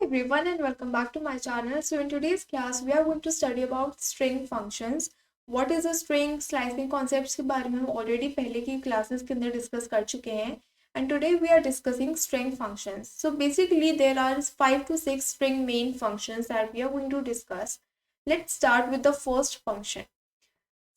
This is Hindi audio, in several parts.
everyone and welcome back to my channel. So in today's class we are going to study about string functions. What is a string? Slicing concepts के बारे में हम already पहले की classes के अंदर discuss कर चुके हैं. And today we are discussing string functions. So basically there are 5 to 6 string main functions that we are going to discuss. Let's start with the first function.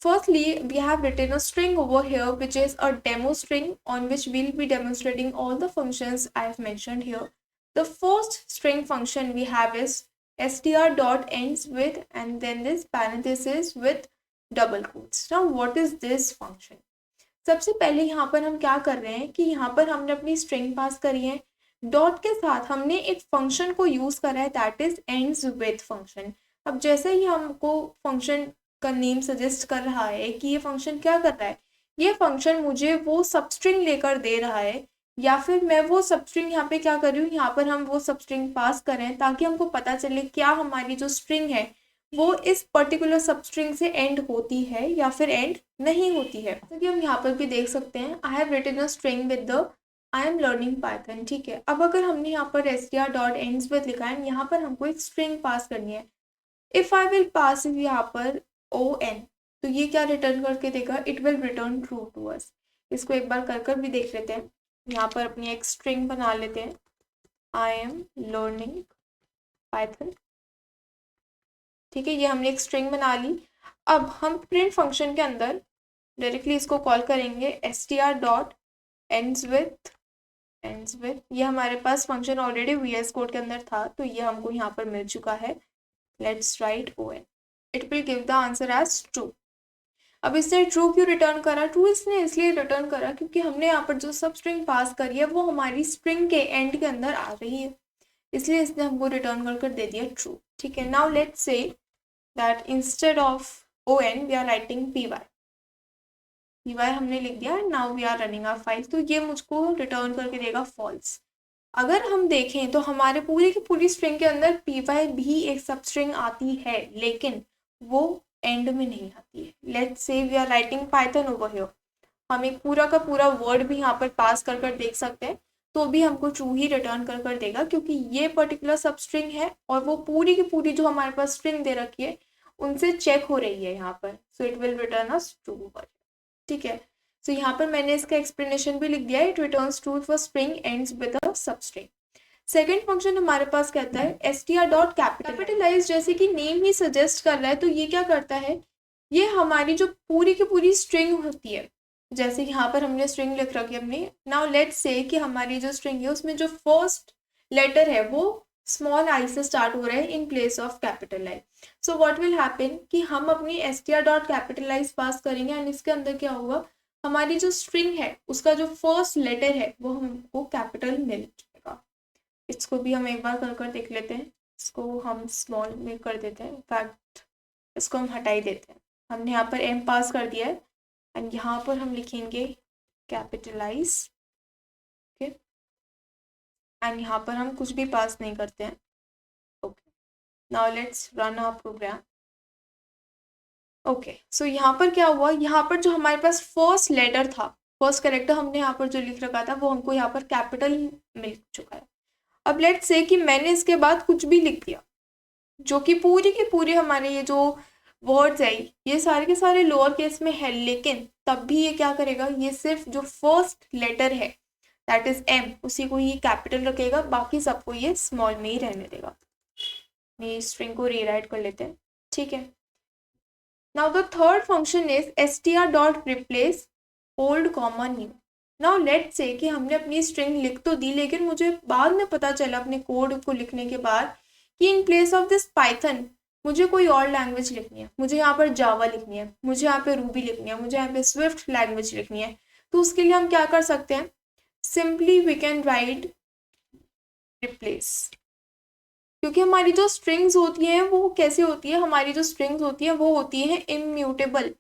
Firstly, we have written a string over here which is a demo string on which we'll be demonstrating all the functions I have mentioned here. The first string function we have is str dot ends with and then this parenthesis with double quotes. Now what is this function? सबसे पहले यहाँ पर हम क्या कर रहे हैं कि यहाँ पर हमने अपनी स्ट्रिंग पास करी है, डॉट के साथ हमने एक फंक्शन को यूज करा है that is ends with function. अब जैसे ही हमको फंक्शन का नेम सजेस्ट कर रहा है कि ये फंक्शन क्या कर रहा है, ये फंक्शन मुझे वो सबस्ट्रिंग लेकर दे रहा है या फिर मैं वो सबस्ट्रिंग यहाँ पे क्या कर रही हूँ, यहाँ पर हम वो सबस्ट्रिंग पास करें ताकि हमको पता चले क्या हमारी जो स्ट्रिंग है वो इस पर्टिकुलर सबस्ट्रिंग से एंड होती है या फिर एंड नहीं होती है. जैसे कि हम यहाँ पर भी देख सकते हैं I have written a string with the I am learning Python. ठीक है, अब अगर हमने यहाँ पर str डॉट एंड्स विद लिखा है, यहाँ पर हमको एक स्ट्रिंग पास करनी है. इफ आई विल पास यहाँ पर on, तो ये क्या रिटर्न करके देगा, it will return true to us. इसको एक बार कर भी देख लेते हैं. यहाँ पर अपनी एक स्ट्रिंग बना लेते हैं आई एम लर्निंग पाइथन. ठीक है, ये हमने एक स्ट्रिंग बना ली. अब हम प्रिंट फंक्शन के अंदर डायरेक्टली इसको कॉल करेंगे str डॉट एंड्स विथ. ये हमारे पास फंक्शन ऑलरेडी VS कोड के अंदर था तो ये हमको यहाँ पर मिल चुका है. Let's write on. It will give the answer as true. अब इसने ट्रू क्यों रिटर्न करा? ट्रू इसने इसलिए रिटर्न करा क्योंकि हमने यहाँ पर जो सब स्ट्रिंग पास करी है वो हमारी स्ट्रिंग के एंड के अंदर आ रही है, इसलिए इसने हमको रिटर्न कर दे दिया ट्रू. ठीक है, now let's say that instead of on we are writing py हमने लिख दिया. Now we are running our file, तो ये मुझको रिटर्न करके देगा फॉल्स. अगर हम देखें तो हमारे पूरी की पूरी स्ट्रिंग के अंदर py भी एक सब स्ट्रिंग आती है लेकिन वो एंड में नहीं आती है. Let's say we are writing Python over here, हम एक पूरा का पूरा वर्ड भी यहाँ पर पास कर देख सकते हैं तो भी हमको ट्रू ही रिटर्न कर देगा क्योंकि ये पर्टिकुलर सब स्ट्रिंग है और वो पूरी की पूरी जो हमारे पास स्ट्रिंग दे रखी है उनसे चेक हो रही है यहाँ पर. So it will return us true. ठीक है, सो यहाँ पर मैंने इसका एक्सप्लेनेशन भी लिख दिया है. It returns true for string ends with a सब स्ट्रिंग. सेकेंड फंक्शन हमारे पास कहता है str डॉट कैपिटलाइज. जैसे कि नेम ही सजेस्ट कर रहा है तो ये क्या करता है, ये हमारी जो पूरी की पूरी स्ट्रिंग होती है, जैसे यहाँ पर हमने स्ट्रिंग लिख रखी है हमने. नाउ लेट्स से कि हमारी जो स्ट्रिंग है उसमें जो फर्स्ट लेटर है वो स्मॉल आई से स्टार्ट हो रहा है in place of capital I. So what will happen कि हम अपनी str डॉट कैपिटलाइज पास करेंगे एंड इसके अंदर क्या होगा, हमारी जो स्ट्रिंग है उसका जो फर्स्ट लेटर है वो हमको कैपिटल मिल जाएगा. इसको भी हम एक बार कर देख लेते हैं. इसको हम स्मॉल में कर देते हैं, इनफैक्ट इसको हम हटा ही देते हैं. हमने यहाँ पर m पास कर दिया है एंड यहाँ पर हम लिखेंगे कैपिटलाइज. ओके, एंड यहाँ पर हम कुछ भी पास नहीं करते हैं. Okay, now let's run our program. Okay, so यहाँ पर क्या हुआ, यहाँ पर जो हमारे पास फर्स्ट लेटर था, फर्स्ट कैरेक्टर हमने यहाँ पर जो लिख रखा था वो हमको यहाँ पर कैपिटल मिल चुका है. अब लेट्स से कि मैंने इसके बाद कुछ भी लिख दिया जो कि पूरी की पूरी हमारे ये जो वर्ड्स है ये सारे के सारे लोअर केस में है, लेकिन तब भी ये क्या करेगा, ये सिर्फ जो फर्स्ट लेटर है दैट इज m उसी को ये कैपिटल रखेगा, बाकी सबको ये स्मॉल में ही रहने देगा. ये स्ट्रिंग को रीराइट कर लेते हैं. ठीक है, now the third function is str dot replace old comma new. Now let's say कि हमने अपनी स्ट्रिंग लिख तो दी लेकिन मुझे बाद में पता चला अपने कोड को लिखने के बाद कि in place of this Python मुझे कोई और लैंग्वेज लिखनी है. मुझे यहाँ पर जावा लिखनी है, मुझे यहाँ पे रूबी लिखनी है, मुझे यहाँ पे स्विफ्ट लैंग्वेज लिखनी है. तो उसके लिए हम क्या कर सकते हैं, simply we can write replace. क्योंकि हमारी जो स्ट्रिंग्स होती हैं वो कैसे होती है, हमारी जो स्ट्रिंग्स होती है वो होती है इम्यूटेबल.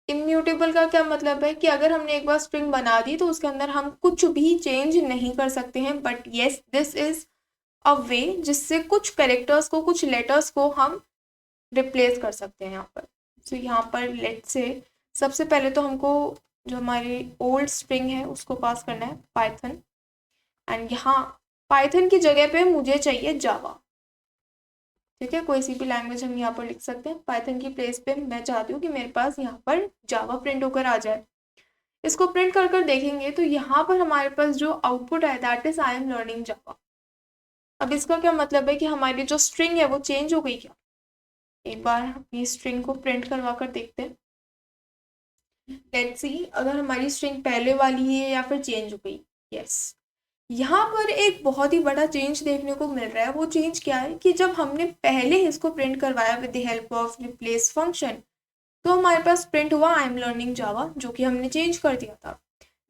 इम्यूटेबल का क्या मतलब है कि अगर हमने एक बार स्ट्रिंग बना दी तो उसके अंदर हम कुछ भी चेंज नहीं कर सकते हैं. But yes, this is a way जिससे कुछ कैरेक्टर्स को, कुछ लेटर्स को हम रिप्लेस कर सकते हैं यहाँ पर. सो यहाँ पर लेट्स से सबसे पहले तो हमको जो हमारी ओल्ड स्ट्रिंग है उसको पास करना है पाइथन एंड यहाँ पाइथन की जगह पे मुझे चाहिए जावा। ठीक है, कोई सी भी लैंग्वेज हम यहाँ पर लिख सकते हैं। पाइथन की प्लेस पे मैं चाहती हूँ कि मेरे पास यहाँ पर जावा प्रिंट होकर आ जाए। इसको प्रिंट कर कर देखेंगे तो यहाँ पर हमारे पास जो आउटपुट है that is I am learning Java. अब इसका क्या मतलब है कि हमारी जो स्ट्रिंग है वो चेंज हो गई क्या? एक बार ये स्ट्रिंग को प्रिंट करवा कर देखते हैं। लेट्स सी अगर हमारी स्ट्रिंग पहले वाली है या फिर चेंज हो गई। यस, यहाँ पर एक बहुत ही बड़ा चेंज देखने को मिल रहा है। वो चेंज क्या है कि जब हमने पहले इसको प्रिंट करवाया with the help off replace function तो हमारे पास प्रिंट हुआ आई एम लर्निंग जावा, जो कि हमने चेंज कर दिया था।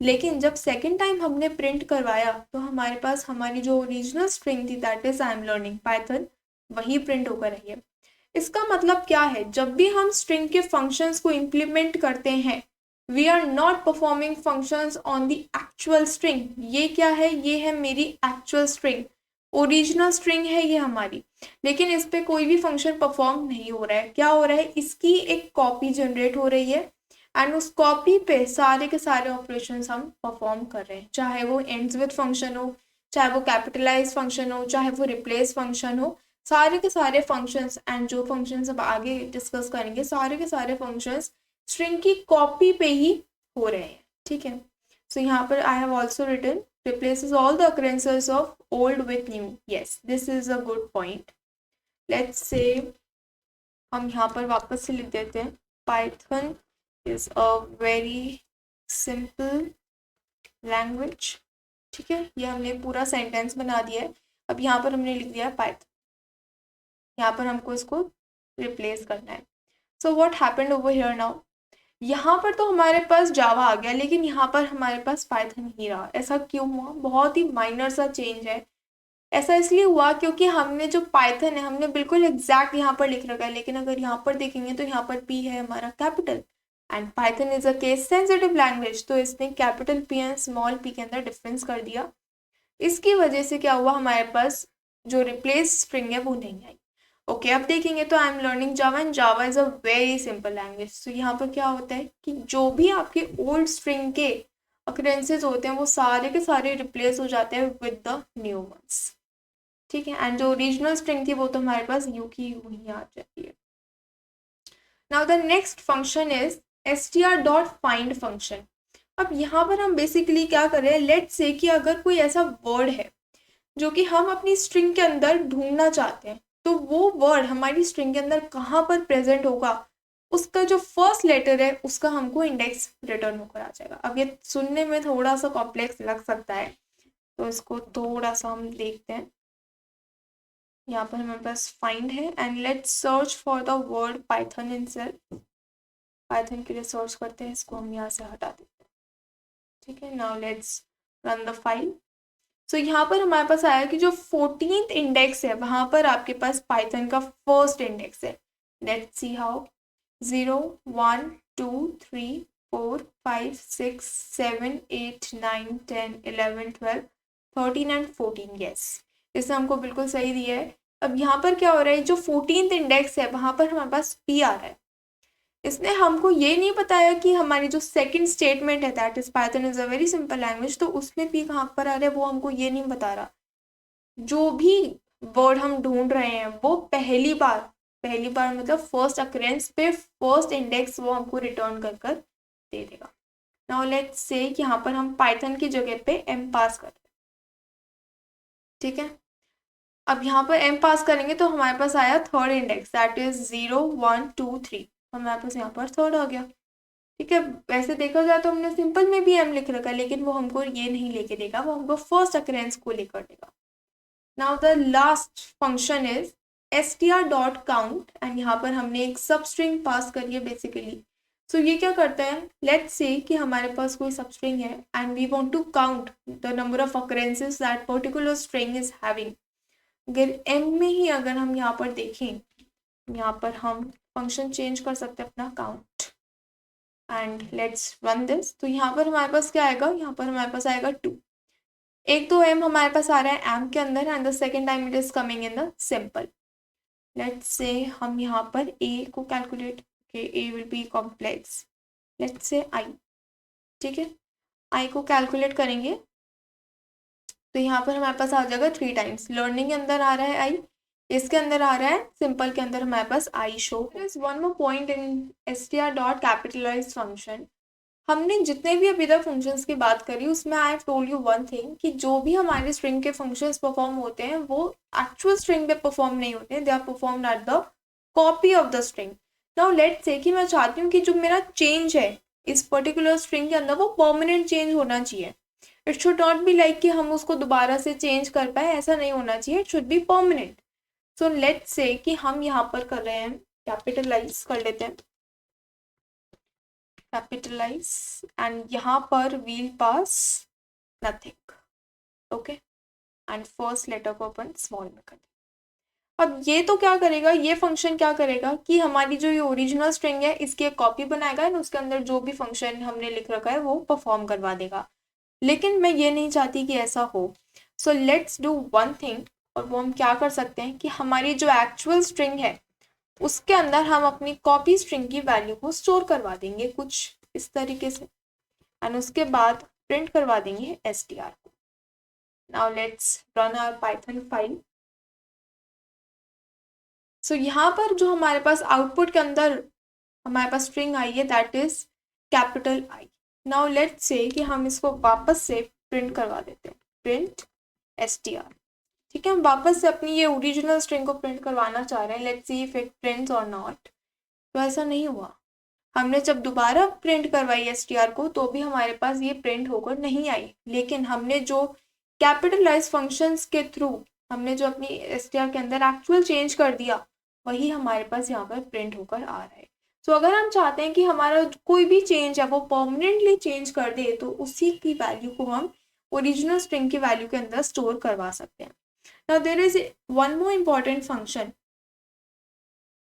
लेकिन जब सेकेंड टाइम हमने प्रिंट करवाया तो हमारे पास हमारी जो ओरिजिनल स्ट्रिंग थी that is I am learning Python वही प्रिंट होकर रही है। इसका मतलब क्या है, जब भी हम स्ट्रिंग के फंक्शंस को इम्प्लीमेंट करते हैं we are not performing functions on the actual string. ये क्या है, ये है मेरी एक्चुअल स्ट्रिंग, ओरिजिनल स्ट्रिंग है ये हमारी, लेकिन इस पे कोई भी फंक्शन परफॉर्म नहीं हो रहा है। क्या हो रहा है, इसकी एक कॉपी जनरेट हो रही है एंड उस कॉपी पे सारे के सारे ऑपरेशंस हम परफॉर्म कर रहे हैं, चाहे वो एंड्स विद फंक्शन हो, चाहे वो कैपिटलाइज फंक्शन हो, चाहे वो रिप्लेस फंक्शन हो। सारे के सारे फंक्शंस एंड जो फंक्शंस अब आगे डिस्कस करेंगे सारे के सारे फंक्शंस स्ट्रिंग की कॉपी पे ही हो रहे हैं। ठीक है, सो यहाँ पर I have also written replaces all the occurrences of old with new. Yes, this is a good point. Let's say हम यहाँ पर वापस से लिख देते हैं Python is a very simple language. ठीक है, ये हमने पूरा सेंटेंस बना दिया है। अब यहाँ पर हमने लिख दिया है Python, यहाँ पर हमको इसको रिप्लेस करना है। So what happened over here now, यहाँ पर तो हमारे पास जावा आ गया लेकिन यहाँ पर हमारे पास पाइथन ही रहा। ऐसा क्यों हुआ, बहुत ही माइनर सा चेंज है। ऐसा इसलिए हुआ क्योंकि हमने जो पाइथन है हमने बिल्कुल एग्जैक्ट यहाँ पर लिख रखा है, लेकिन अगर यहाँ पर देखेंगे तो यहाँ पर पी है हमारा capital and Python is a case sensitive language, तो इसने capital P and small P के अंदर डिफरेंस कर दिया। इसकी वजह से क्या हुआ, हमारे पास जो रिप्लेस स्ट्रिंग है वो नहीं आई। ओके, अब देखेंगे तो आई am learning Java and Java is a very simple language. तो यहाँ पर क्या होता है कि जो भी आपके ओल्ड स्ट्रिंग के अक्रेंसेस होते हैं वो सारे के सारे रिप्लेस हो जाते हैं विद द न्यू वंस। ठीक है, एंड जो ओरिजिनल स्ट्रिंग थी वो तो हमारे पास यू की वही आ जाती है। Now the next function is str.find function. अब यहाँ पर हम बेसिकली क्या कर रहे हैं, लेट्स से कि अगर कोई ऐसा वर्ड है जो कि हम अपनी स्ट्रिंग के अंदर ढूंढना चाहते हैं तो वो वर्ड हमारी स्ट्रिंग के अंदर कहाँ पर प्रेजेंट होगा, उसका जो फर्स्ट लेटर है उसका हमको इंडेक्स रिटर्न होकर आ जाएगा। अब ये सुनने में थोड़ा सा कॉम्प्लेक्स लग सकता है तो इसको थोड़ा सा हम देखते हैं। यहाँ पर हमारे पास फाइंड है and let's search for the word Python in self. Python के लिए सर्च करते हैं, इसको हम यहाँ से हटा देते हैं। ठीक है, now let's run the file. So यहाँ पर हमारे पास आया कि जो 14th इंडेक्स है वहाँ पर आपके पास पाइथन का फर्स्ट इंडेक्स है। Let's see how, 0 1 2 3 4 5 6 7 8 9 10 11 12 13 and 14। Yes, इसने हमको बिल्कुल सही दिया है। अब यहाँ पर क्या हो रहा है, जो 14th इंडेक्स है वहाँ पर हमारे पास पी आ रहा है। इसने हमको ये नहीं बताया कि हमारी जो सेकंड स्टेटमेंट है that is Python is a very simple language, तो उसमें पी कहाँ पर आ रहा है वो हमको ये नहीं बता रहा। जो भी वर्ड हम ढूंढ रहे हैं वो पहली बार मतलब फर्स्ट अक्रेंस पे फर्स्ट इंडेक्स वो हमको रिटर्न कर कर दे देगा। नाउ लेट्स से कि यहाँ पर हम पाइथन की जगह पे एम पास कर रहे हैं। ठीक है, अब यहाँ पर एम पास करेंगे तो हमारे पास आया थर्ड इंडेक्स दैट इज 0 1 2 3, हमारे पास यहाँ पर थर्ड आ गया। ठीक है, वैसे देखा जाए तो हमने सिंपल में भी एम लिख रखा है लेकिन वो हमको ये नहीं लेके देगा, वो हमको फर्स्ट अक्रेंस को लेकर देगा। Now the last function is str.count and यहाँ पर हमने एक सब स्ट्रिंग पास करी है बेसिकली। सो ये क्या करता है, लेट्स से कि हमारे पास कोई सब स्ट्रिंग है and we want to count the number of occurrences that particular string is having. अगर एम में ही अगर हम यहाँ पर देखें, यहाँ पर हम फंक्शन चेंज कर सकते हैं अपना count and let's run this. तो यहाँ पर हमारे पास क्या आएगा, यहाँ पर हमारे पास आएगा 2। एक तो एम हमारे पास आ रहा है एम के अंदर and the second time it is coming in the simple. Let's say हम यहाँ पर ए को कैलकुलेट, A will be complex, let's say I. ठीक है, आई को कैलकुलेट करेंगे तो यहाँ पर हमारे पास आ जाएगा 3 टाइम्स। लर्निंग के अंदर आ रहा है आई, इसके अंदर आ रहा है सिंपल के अंदर हमारे पास I show. One more point in str dot capitalize function. हमने जितने भी अभी तक फंक्शंस की बात करी उसमें I have told you one thing कि जो भी हमारे स्ट्रिंग के फंक्शंस परफॉर्म होते हैं वो एक्चुअल स्ट्रिंग पे परफॉर्म नहीं होते हैं, they are performed at the copy of the string. Now let's say कि मैं चाहती हूँ कि जो मेरा चेंज है इस पर्टिकुलर स्ट्रिंग के अंदर वो परमानेंट चेंज होना चाहिए। It should not be like कि हम उसको दोबारा से चेंज कर पाए, ऐसा नहीं होना चाहिए, it should be permanent. So let's say कि हम यहाँ पर कर रहे हैं, कैपिटलाइज कर लेते हैं, कैपिटलाइज, एंड यहाँ पर we'll pass nothing, okay, and first letter को अपन स्मॉल में कर दें। अब ये तो क्या करेगा, ये फंक्शन क्या करेगा कि हमारी जो ये ओरिजिनल स्ट्रिंग है इसकी एक कॉपी बनाएगा एंड उसके अंदर जो भी फंक्शन हमने लिख रखा है वो परफॉर्म करवा देगा। लेकिन मैं ये नहीं चाहती कि ऐसा हो। So let's do one thing, और वो हम क्या कर सकते हैं कि हमारी जो एक्चुअल स्ट्रिंग है उसके अंदर हम अपनी कॉपी स्ट्रिंग की वैल्यू को स्टोर करवा देंगे कुछ इस तरीके से, एंड उसके बाद प्रिंट करवा देंगे str को। Now let's run our Python file. So यहाँ पर जो हमारे पास आउटपुट के अंदर हमारे पास स्ट्रिंग आई है that is capital I. Now let's say कि हम इसको वापस से प्रिंट करवा देते हैं, प्रिंट str। ठीक है, हम वापस से अपनी ये ओरिजिनल स्ट्रिंग को प्रिंट करवाना चाह रहे हैं, let's see if it prints और नॉट। तो ऐसा नहीं हुआ, हमने जब दोबारा प्रिंट करवाई str को तो भी हमारे पास ये प्रिंट होकर नहीं आई। लेकिन हमने जो कैपिटलाइज फंक्शंस के थ्रू हमने जो अपनी str के अंदर एक्चुअल चेंज कर दिया वही हमारे पास यहाँ पर प्रिंट होकर आ रहा है। सो अगर हम चाहते हैं कि हमारा कोई भी चेंज है वो परमानेंटली चेंज कर दे तो उसी की वैल्यू को हम ओरिजिनल स्ट्रिंग की वैल्यू के अंदर स्टोर करवा सकते हैं। Now there is one more important function.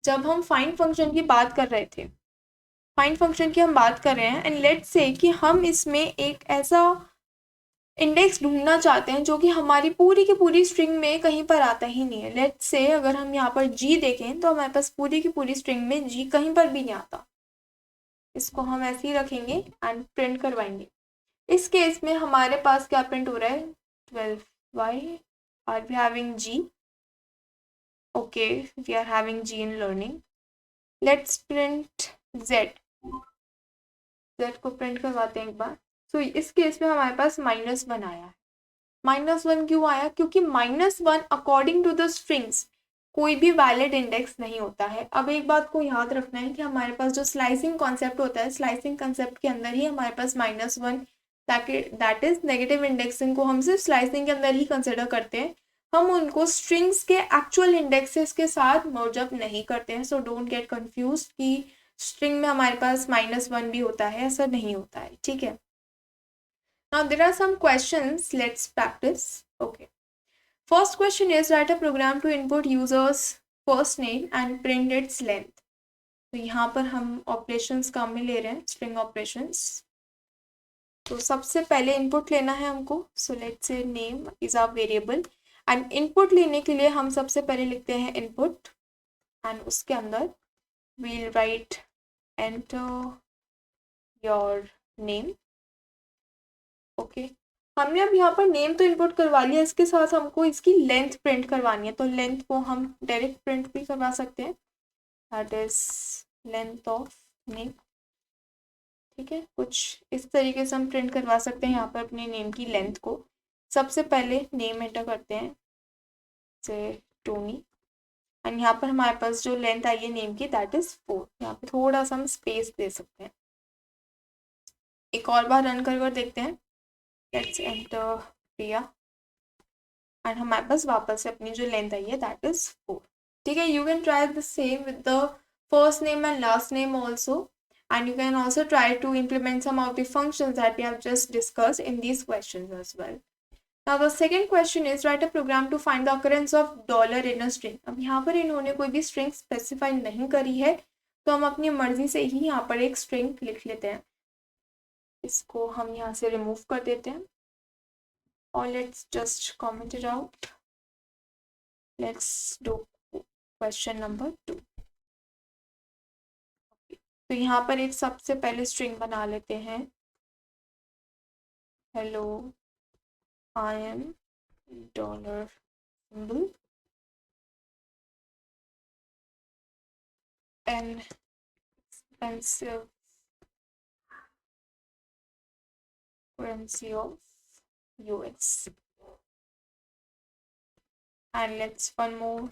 जब हम फाइंड फंक्शन की बात कर रहे थे, फाइंड फंक्शन की हम बात कर रहे हैं एंड लेट्स से कि हम इसमें एक ऐसा इंडेक्स ढूंढना चाहते हैं जो कि हमारी पूरी की पूरी स्ट्रिंग में कहीं पर आता ही नहीं है। लेट्स से अगर हम यहाँ पर g देखें तो हमारे पास पूरी की पूरी स्ट्रिंग में g कहीं पर भी नहीं आता। इसको हम ऐसे ही रखेंगे एंड प्रिंट करवाएंगे। इस केस में हमारे पास क्या प्रिंट हो रहा है, 12 why are we having g, okay we are having g in learning. Let's print z, z को प्रिंट करवाते हैं एक बार। सो इस केस में हमारे पास -1 आया है। -1 क्यों आया, क्योंकि -1 अकॉर्डिंग टू द स्ट्रिंग्स कोई भी वैलिड इंडेक्स नहीं होता है। अब एक बात को याद रखना है कि हमारे पास जो स्लाइसिंग कॉन्सेप्ट होता है, स्लाइसिंग कॉन्सेप्ट के अंदर ही हमारे पास -1 दैट इज नेगेटिव इंडेक्सिंग को हम सिर्फ स्लाइसिंग के अंदर ही कंसिडर करते हैं, हम उनको स्ट्रिंग्स के एक्चुअल इंडेक्सेस के साथ मर्ज अप नहीं करते हैं। सो डोंट गेट कंफ्यूज कि स्ट्रिंग में हमारे पास -1 भी होता है, ऐसा नहीं होता है, ठीक है। Now there are some questions, let's practice. Okay. First question is write a program to input user's first name and print its length. तो यहाँ पर हम operations काम में ले रहे हैं, string operations. तो सबसे पहले input लेना है हमको. So let's say name is our variable and input लेने के लिए हम सबसे पहले लिखते हैं input and उसके अंदर we'll write enter your name. Okay हमने अब यहाँ पर नेम तो इनपुट करवा लिया, इसके साथ हमको इसकी लेंथ प्रिंट करवानी है। तो लेंथ को हम डायरेक्ट प्रिंट भी करवा सकते हैं, that is length of name. ठीक है, कुछ इस तरीके से हम प्रिंट करवा सकते हैं यहाँ पर अपने नेम की लेंथ को। सबसे पहले नेम एंटर करते हैं से टोनी एंड यहाँ पर हमारे पास जो लेंथ आई है नेम की दैट इज 4। यहाँ पे थोड़ा सा हम स्पेस दे सकते हैं। एक और बार रन कर देखते हैं, लेट्स एंटर प्रिया एंड हमारे पास वापस से अपनी जो लेंथ आई है दैट इज 4। ठीक है, you can try the same with the first name and last name also, and you can also try to implement some of the functions that we have just discussed in these questions as well. Now the second question is write a program to find the occurrence of dollar in a string. अब यहाँ पर इन्होंने कोई भी string specify नहीं करी है तो हम अपनी मर्जी से ही यहाँ पर एक string लिख लेते हैं। इसको हम यहाँ से रिमूव कर देते हैं or let's just comment it out. Let's do question number 2. तो यहाँ पर एक सबसे पहले स्ट्रिंग बना लेते हैं, hello I am dollar symbol, an expensive currency of US. And let's one more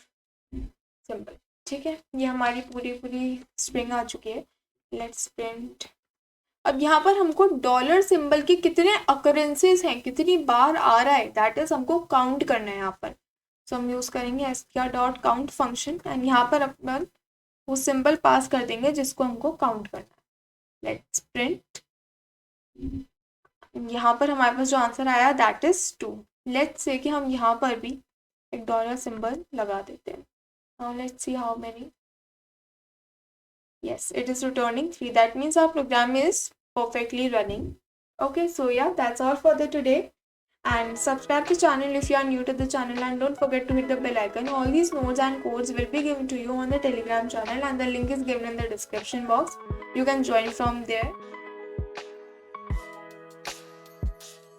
symbol. ठीक है, ये हमारी पूरी स्ट्रिंग आ चुकी है. Let's print. अब यहाँ पर हमको डॉलर सिंबल के कितने अकरेंसेस हैं, कितनी बार आ रहा है, दैट इज हमको काउंट करना है यहाँ पर. सो हम यूज करेंगे str.count काउंट फंक्शन एंड यहाँ पर अपन वो सिंबल पास कर देंगे जिसको हमको काउंट करना है. Let's print. यहाँ पर हमारे पास जो आंसर आया दैट इज 2. लेट्स से कि हम यहाँ पर भी एक डॉलर सिंबल लगा देते हैं. Now let's see how many. Yes, it is returning 3. That means our program is perfectly running. Okay, so yeah, that's all for the today. And subscribe to the channel if you are new to the channel, and don't forget to hit the bell icon. All these notes and codes will be given to you on the Telegram channel, and the link is given in the description box. You can join from there.